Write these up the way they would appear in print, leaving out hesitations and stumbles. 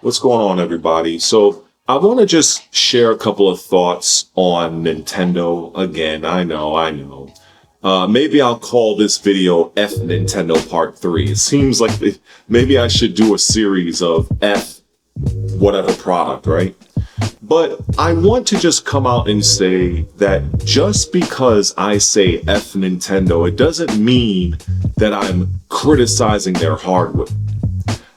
What's going on, everybody? So I want to just share a couple of thoughts on Nintendo. Again, I know. Maybe I'll call this video F Nintendo Part 3. It seems like maybe I should do a series of F whatever product, right? But I want to just come out and say that just because I say F Nintendo, it doesn't mean that I'm criticizing their hardware.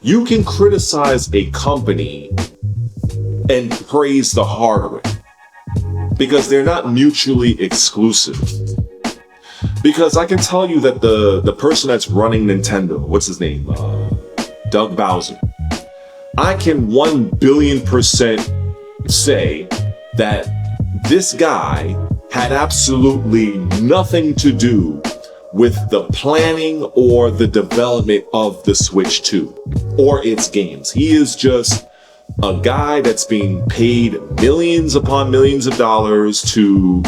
You can criticize a company and praise the hardware because they're not mutually exclusive. Because I can tell you that the person that's running Nintendo, what's his name? Doug Bowser. I can 1,000,000,000% say that this guy had absolutely nothing to do with the planning or the development of the Switch 2 or its games. He is just a guy that's being paid millions upon millions of dollars to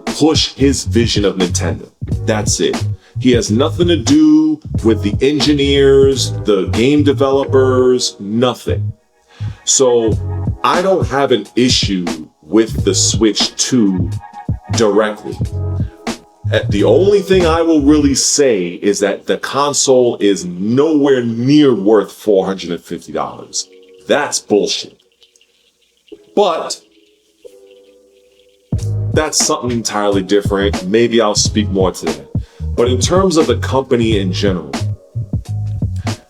push his vision of Nintendo. That's it. He has nothing to do with the engineers, the game developers, nothing. So I don't have an issue with the Switch 2 directly. The only thing I will really say is that the console is nowhere near worth $450. That's bullshit. But that's something entirely different. Maybe I'll speak more to that. But in terms of the company in general,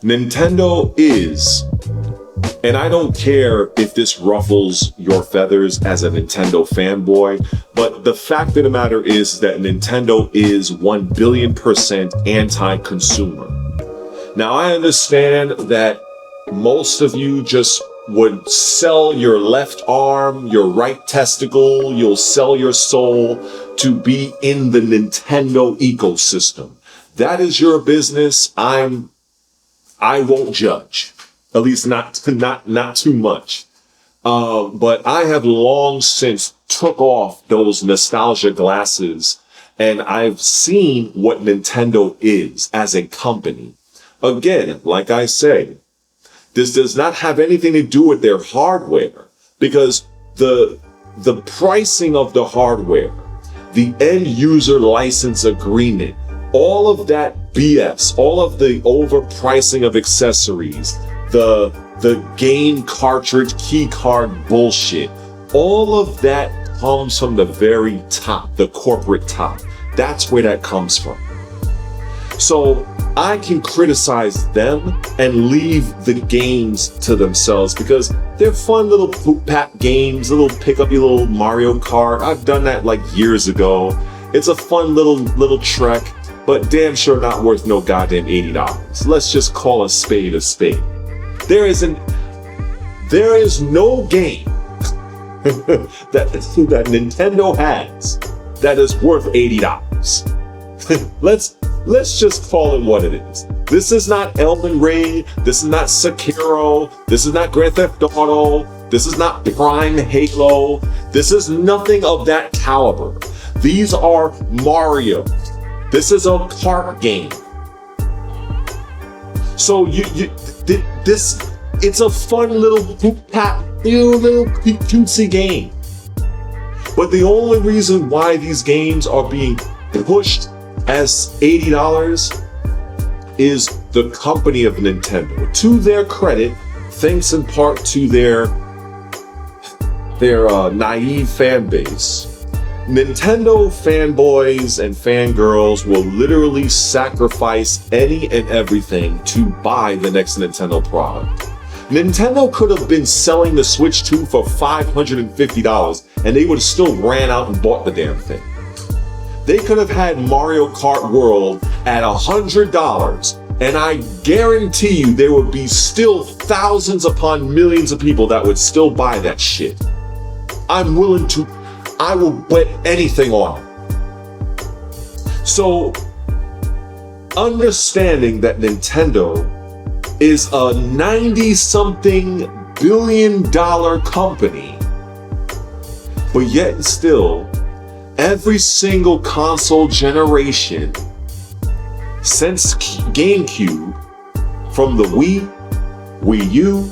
Nintendo is, and I don't care if this ruffles your feathers as a Nintendo fanboy, but the fact of the matter is that Nintendo is 1,000,000,000% anti-consumer. Now, I understand that most of you just would sell your left arm, your right testicle, you'll sell your soul to be in the Nintendo ecosystem. That is your business. I won't judge. At least not too much. But I have long since took off those nostalgia glasses and I've seen what Nintendo is as a company. Again, like I say, this does not have anything to do with their hardware because the pricing of the hardware, the end user license agreement, all of that BS, all of the overpricing of accessories, the game cartridge key card bullshit, all of that comes from the very top, the corporate top. That's where that comes from. So I can criticize them and leave the games to themselves because they're fun little poop pap games, little pick up your little Mario Kart. I've done that like years ago. It's a fun little trek, but damn sure not worth no goddamn $80. Let's just call a spade a spade. There is no game that Nintendo has that is worth $80. Let's just call it what it is. This is not Elden Ring. This is not Sekiro. This is not Grand Theft Auto. This is not Prime Halo. This is nothing of that caliber. These are Mario. This is a kart game. So it's a fun little little cutesy game. But the only reason why these games are being pushed as $80 is the company of Nintendo. To their credit, thanks in part to their naive fan base, Nintendo fanboys and fangirls will literally sacrifice any and everything to buy the next Nintendo product. Nintendo could have been selling the Switch 2 for $550 and they would have still ran out and bought the damn thing. They could have had Mario Kart World at $100 and I guarantee you there would be still thousands upon millions of people that would still buy that shit. I will bet anything on it. So, understanding that Nintendo is a 90-something billion-dollar company, but yet and still, every single console generation since GameCube, from the Wii, Wii U,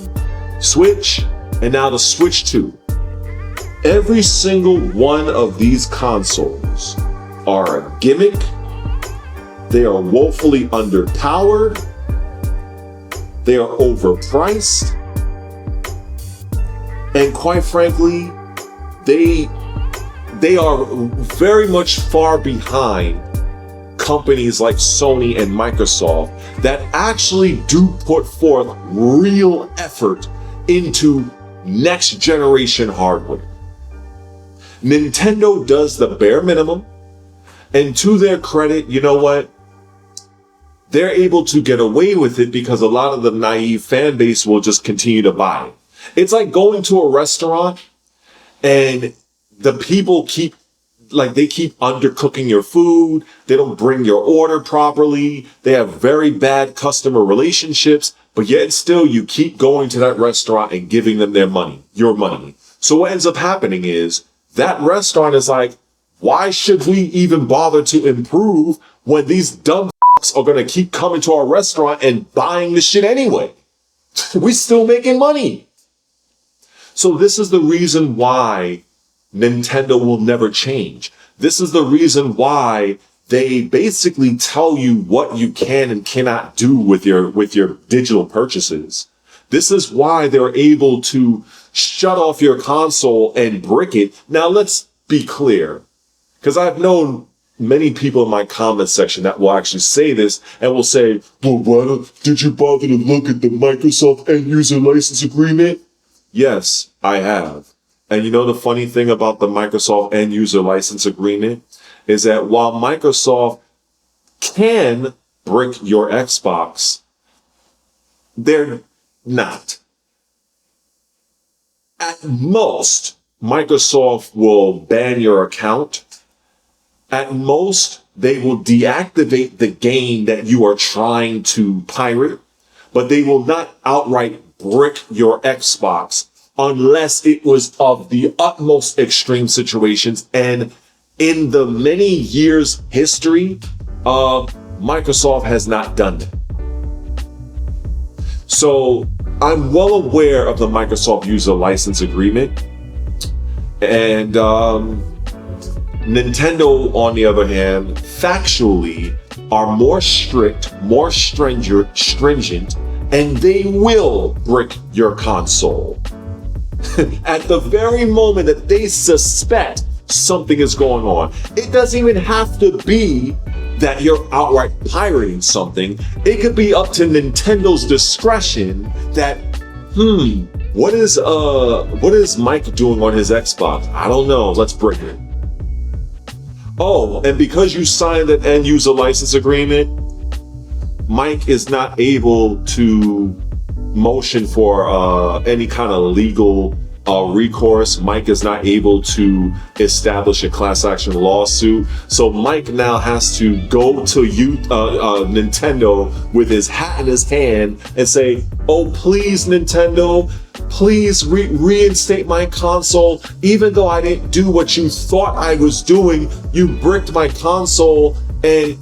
Switch, and now the Switch 2. Every single one of these consoles are a gimmick. They are woefully underpowered. They are overpriced. And quite frankly, they are very much far behind companies like Sony and Microsoft that actually do put forth real effort into next generation hardware. Nintendo does the bare minimum, and to their credit, you know what? They're able to get away with it because a lot of the naive fan base will just continue to buy it. It's like going to a restaurant and the people keep undercooking your food. They don't bring your order properly. They have very bad customer relationships, but yet still you keep going to that restaurant and giving them your money. So what ends up happening is that restaurant is like, why should we even bother to improve when these dumb are going to keep coming to our restaurant and buying the shit anyway? We're still making money. So this is the reason why Nintendo will never change. This is the reason why they basically tell you what you can and cannot do with your digital purchases. This is why they're able to shut off your console and brick it. Now let's be clear, because I've known many people in my comment section that will actually say this and will say, well, did you bother to look at the Microsoft end user license agreement? Yes, I have. And you know the funny thing about the Microsoft end user license agreement is that while Microsoft can brick your Xbox, they're not. At most, Microsoft will ban your account. At most, they will deactivate the game that you are trying to pirate, but they will not outright brick your Xbox unless it was of the utmost extreme situations. And in the many years history, Microsoft has not done that. So I'm well aware of the Microsoft user license agreement. And Nintendo, on the other hand, factually are more strict, more stringent, and they will brick your console. At the very moment that they suspect something is going on. It doesn't even have to be that you're outright pirating something. It could be up to Nintendo's discretion that, what is Mike doing on his Xbox? I don't know. Let's brick it. Oh, and because you signed an end user license agreement, Mike is not able to motion for any kind of legal recourse. Mike is not able to establish a class action lawsuit. So Mike now has to go to Nintendo with his hat in his hand and say, oh, please, Nintendo, please reinstate my console. Even though I didn't do what you thought I was doing, you bricked my console. And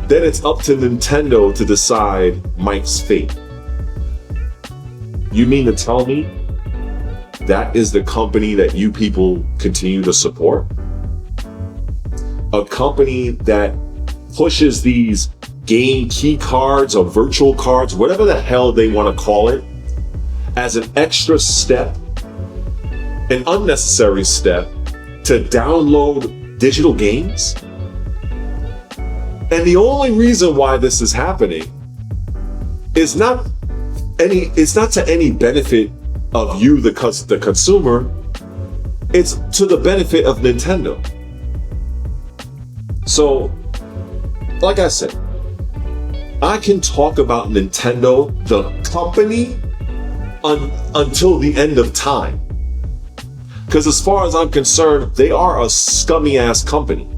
then it's up to Nintendo to decide Mike's fate. You mean to tell me that is the company that you people continue to support? A company that pushes these game key cards or virtual cards, whatever the hell they want to call it, as an extra step, an unnecessary step to download digital games? And the only reason why this is happening is not to any benefit of you, the consumer. It's to the benefit of Nintendo. So, like I said, I can talk about Nintendo, the company, until the end of time. Because as far as I'm concerned, they are a scummy ass company.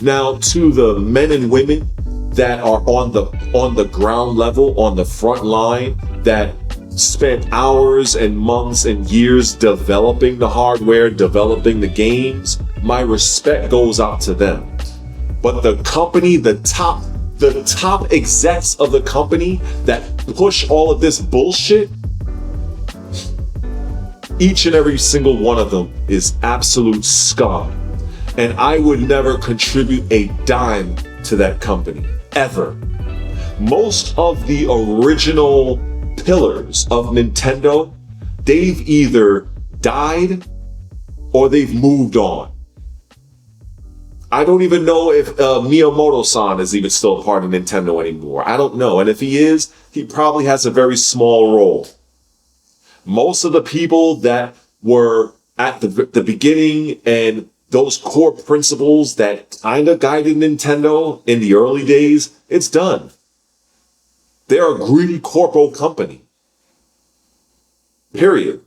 Now, to the men and women that are on the ground level, on the front line, that spent hours and months and years developing the hardware, developing the games, my respect goes out to them. But the company, the top execs of the company that push all of this bullshit, Each and every single one of them is absolute scum. And I would never contribute a dime to that company, ever. Most of the original pillars of Nintendo, they've either died or they've moved on. I don't even know if Miyamoto-san is even still a part of Nintendo anymore. I don't know. And if he is, he probably has a very small role. Most of the people that were at the beginning and those core principles that kind of guided Nintendo in the early days, it's done. They're a greedy corpo company. Period.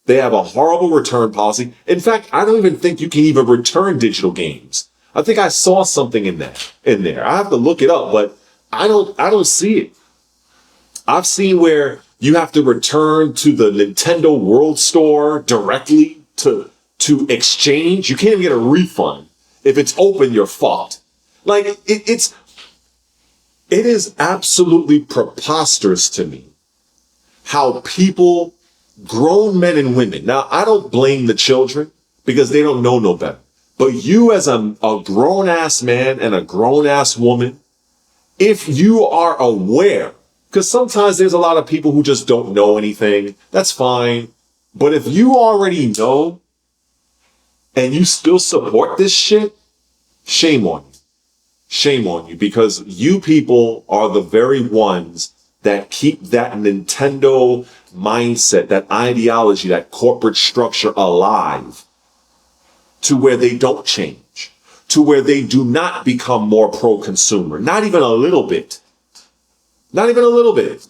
They have a horrible return policy. In fact, I don't even think you can even return digital games. I think I saw something in there. I have to look it up, but I don't see it. I've seen where you have to return to the Nintendo World Store directly to exchange. You can't even get a refund. If it's open, you're fucked. Like it is absolutely preposterous to me how people, grown men and women. Now, I don't blame the children because they don't know no better. But you as a grown-ass man and a grown-ass woman, if you are aware, because sometimes there's a lot of people who just don't know anything, that's fine. But if you already know and you still support this shit, shame on you. Shame on you, because you people are the very ones that keep that Nintendo mindset, that ideology, that corporate structure alive, to where they don't change, to where they do not become more pro-consumer. Not even a little bit. Not even a little bit.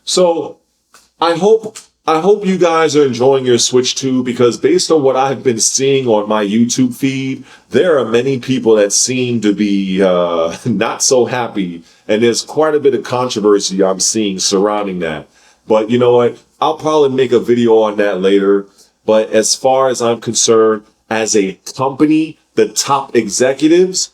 So I hope you guys are enjoying your Switch 2, because based on what I've been seeing on my YouTube feed, there are many people that seem to be not so happy. And there's quite a bit of controversy I'm seeing surrounding that. But you know what? I'll probably make a video on that later. But as far as I'm concerned, as a company, the top executives,